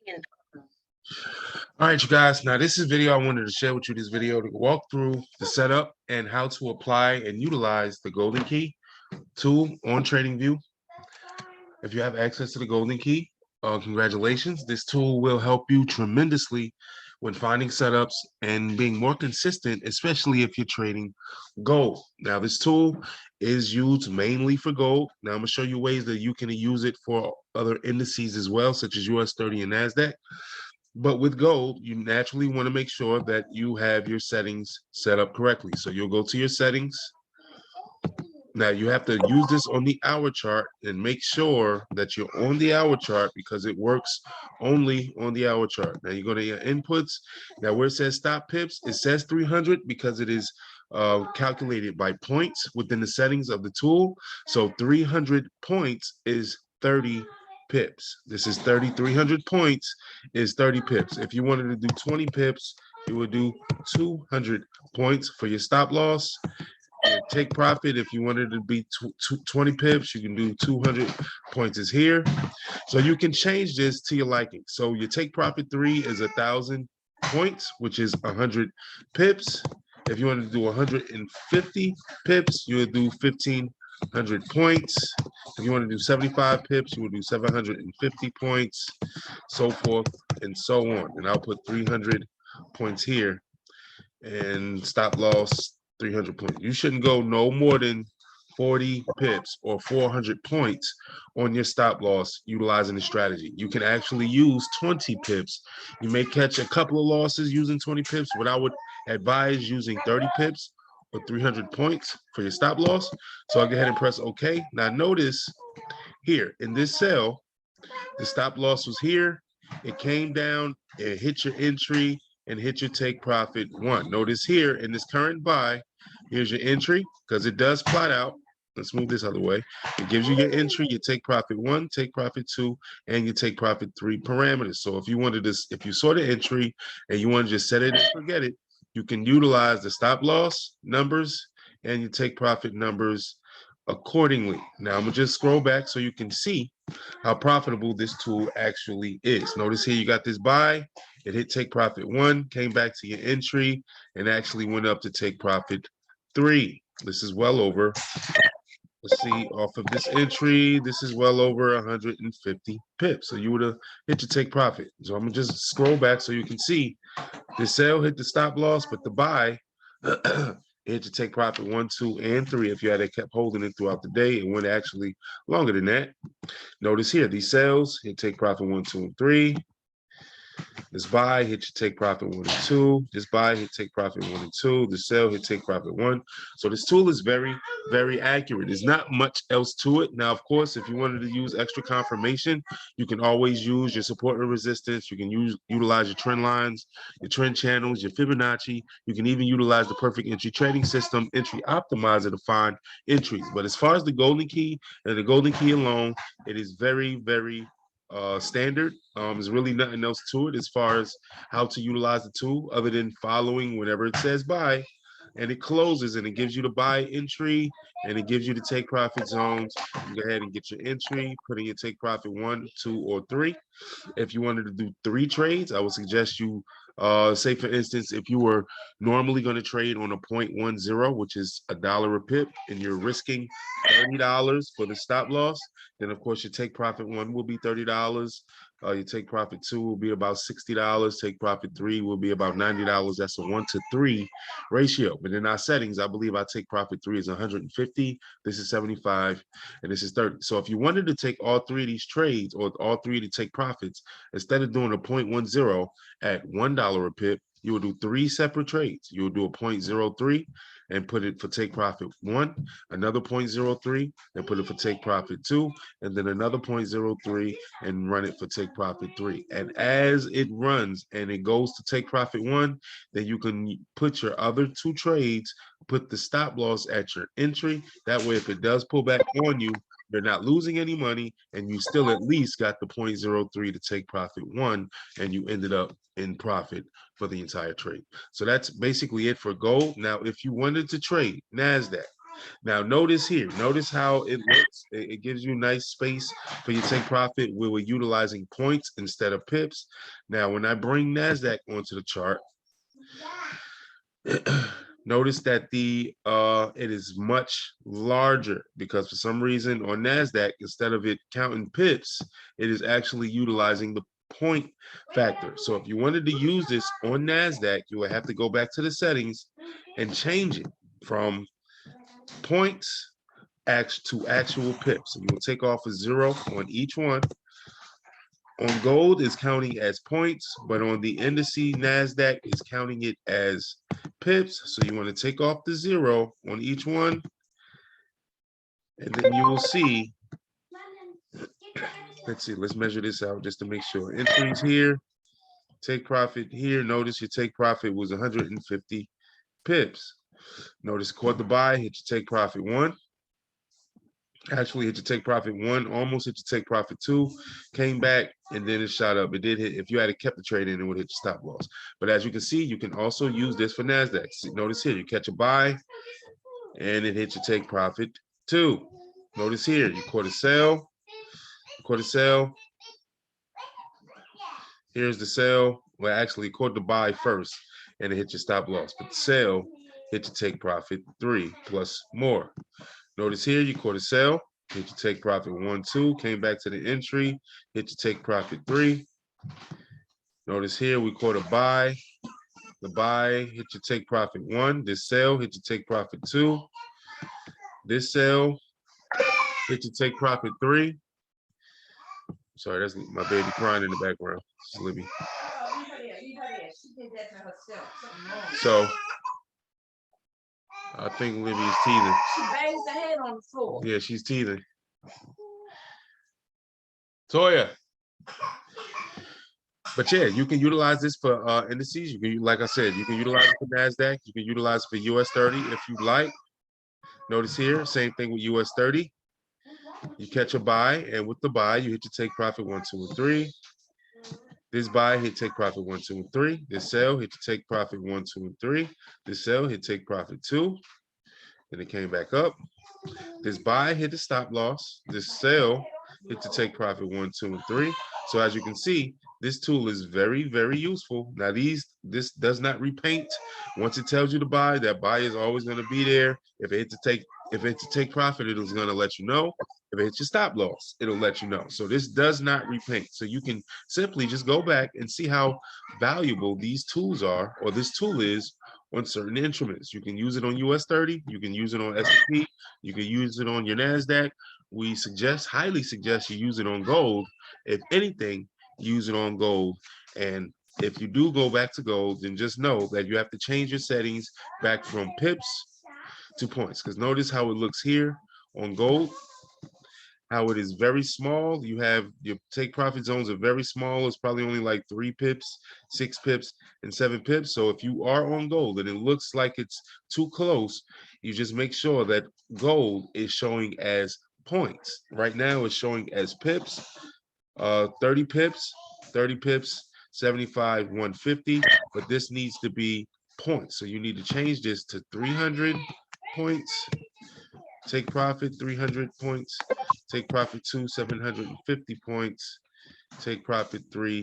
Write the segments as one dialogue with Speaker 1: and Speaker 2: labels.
Speaker 1: All right, you guys. Now, this is a video I wanted to share with you. This video to walk through the setup and how to apply and utilize the Golden Key tool on TradingView. If you have access to the Golden Key, congratulations. This tool will help you tremendously when finding setups and being more consistent, especially if you're trading gold. Now, this tool is used mainly for gold. Now, I'm going to show you ways that you can use it for other indices as well, such as US 30 and NASDAQ. But with gold, you naturally want to make sure that you have your settings set up correctly. So you'll go to your settings. Now you have to use this on the hour chart and make sure that you're on the hour chart because it works only on the hour chart. Now you go to your inputs. Now where it says stop pips, it says 300 because it is calculated by points within the settings of the tool. So 300 points is 30 pips. This is 300 points is 30 pips. If you wanted to do 20 pips, you would do 200 points for your stop loss. Take profit, if you wanted to be 20 pips, you can do 200 points is here. So you can change this to your liking. So your take profit 3 is 1,000 points, which is 100 pips. If you want to do 150 pips, you would do 1,500 points. If you want to do 75 pips, you would do 750 points, so forth and so on. And I'll put 300 points here and stop loss 300 points. You shouldn't go no more than 40 pips or 400 points on your stop loss utilizing the strategy. You can actually use 20 pips. You may catch a couple of losses using 20 pips, but I would advise using 30 pips or 300 points for your stop loss. So I'll go ahead and press OK. Now notice here in this cell, the stop loss was here. It came down, it hit your entry, and hit your take profit 1. Notice here in this current buy, here's your entry because it does plot out. Let's move this other way. It gives you your entry, your take profit 1, take profit 2, and your take profit 3 parameters. So if you wanted this, if you saw the entry and you want to just set it and forget it, you can utilize the stop loss numbers and your take profit numbers accordingly. Now I'm gonna just scroll back so you can see how profitable this tool actually is. Notice here you got this buy, it hit take profit 1, came back to your entry, and actually went up to take profit 3. This is well over, let's see, off of this entry, this is well over 150 pips. So you would have hit your take profit. So I'm gonna just scroll back so you can see the sell hit the stop loss, but the buy hit to take profit 1, 2, and 3. If you had kept holding it throughout the day, it went actually longer than that. Notice here, these sales hit take profit 1, 2, and 3. This buy hit your take profit 1 and 2. This buy hit take profit 1 and 2. The sell hit take profit 1. So this tool is very, very accurate. There's not much else to it. Now, of course, if you wanted to use extra confirmation, you can always use your support and resistance. You can utilize your trend lines, your trend channels, your Fibonacci. You can even utilize the perfect entry trading system, entry optimizer to find entries. But as far as the golden key and the golden key alone, it is very, very standard. There's really nothing else to it as far as how to utilize the tool other than following whenever it says buy and it closes and it gives you the buy entry and it gives you the take profit zones. You go ahead and get your entry, put in your take profit 1, 2, or 3. If you wanted to do 3 trades, I would suggest you say for instance, if you were normally going to trade on a 0.10, which is $1 a pip, and you're risking $30 for the stop loss, then of course your take profit 1 will be $30. Your take profit 2 will be about $60. Take profit 3 will be about $90. That's a 1-to-3 ratio. But in our settings, I believe our take profit 3 is 150. This is 75, and this is 30. So if you wanted to take all 3 of these trades or all 3 to take profits, instead of doing a 0.10 at $1 a pip, you will do 3 separate trades. You will do a 0.03 and put it for take profit 1, another 0.03 and put it for take profit 2, and then another 0.03 and run it for take profit 3. And as it runs and it goes to take profit 1, then you can put your other 2 trades, put the stop loss at your entry. That way, if it does pull back on you, you're not losing any money, and you still at least got the 0.03 to take profit 1, and you ended up in profit for the entire trade. So that's basically it for gold. Now, if you wanted to trade NASDAQ, Now notice here, notice how it looks. It gives you nice space for your take profit where we're utilizing points instead of pips. Now, when I bring NASDAQ onto the chart, notice that it is much larger because for some reason on NASDAQ, instead of it counting pips, it is actually utilizing the point factor. So if you wanted to use this on NASDAQ, you would have to go back to the settings and change it from points to actual pips. So you will take off a 0 on each one. On gold is counting as points, but on the indice NASDAQ is counting it as pips. So you want to take off the 0 on each one. And then you will see, let's see, let's measure this out just to make sure. Entries here, take profit here. Notice your take profit was 150 pips. Notice caught the buy, hit your take profit 1. Actually hit your take profit 1, almost hit your take profit 2, came back, and then it shot up. It did hit. If you had kept the trade in, it would hit your stop loss. But as you can see, you can also use this for NASDAQ. See, notice here, you catch a buy, and it hits your take profit 2. Notice here, you caught a sell, Here's the sell. Well, actually, caught the buy first, and it hit your stop loss. But the sell hit your take profit 3 plus more. Notice here, you caught a sell, hit your take profit 1, 2, came back to the entry, hit your take profit 3. Notice here, we caught a buy. The buy hit your take profit 1. This sell hit your take profit 2. This sell hit your take profit 3. Sorry, that's my baby crying in the background. It's Libby. So I think Libby is teething.
Speaker 2: She bangs her head on the floor.
Speaker 1: Yeah, she's teething. Toya. But yeah, you can utilize this for indices. You can, like I said, you can utilize it for NASDAQ. You can utilize it for US 30 if you like. Notice here, same thing with US 30. You catch a buy, and with the buy, you hit your take profit 1, 2, and 3. This buy hit take profit 1, 2, and 3. This sell hit your take profit 1, 2, and 3. This sell hit take profit 2. Then it came back up. This buy hit the stop loss. This sell hit to take profit 1, 2, and 3. So as you can see, this tool is very, very useful. Now this does not repaint. Once it tells you to buy, that buy is always going to be there. If it hits to take profit, it is going to let you know. If it hits your stop loss, it'll let you know. So this does not repaint. So you can simply just go back and see how valuable these tools are, or this tool is, on certain instruments. You can use it on US 30, you can use it on S&P, you can use it on your NASDAQ. We highly suggest you use it on gold. If anything, use it on gold. And if you do go back to gold, then just know that you have to change your settings back from pips to points. Because notice how it looks here on gold, how it is very small. You have your take profit zones are very small. It's probably only like 3 pips, 6 pips, and 7 pips. So if you are on gold and it looks like it's too close, you just make sure that gold is showing as points. Right now it's showing as pips, 30 pips, 75, 150, but this needs to be points. So you need to change this to 300 points. Take profit 300 points, take profit 2 750 points, take profit 3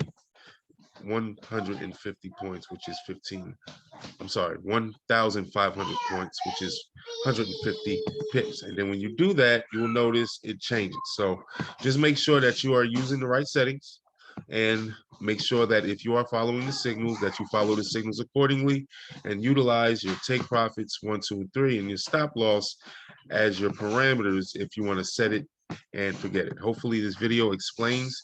Speaker 1: 150 points, which is 1,500 points, which is 150 pips. And then when you do that, you will notice it changes. So just make sure that you are using the right settings, and make sure that if you are following the signals, that you follow the signals accordingly, and utilize your take profits 1, 2, and 3 and your stop loss as your parameters if you want to set it and forget it. Hopefully this video explains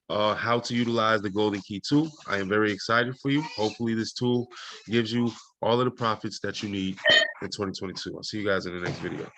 Speaker 1: how to utilize the Golden Key tool. I am very excited for you. Hopefully this tool gives you all of the profits that you need in 2022. I'll see you guys in the next video.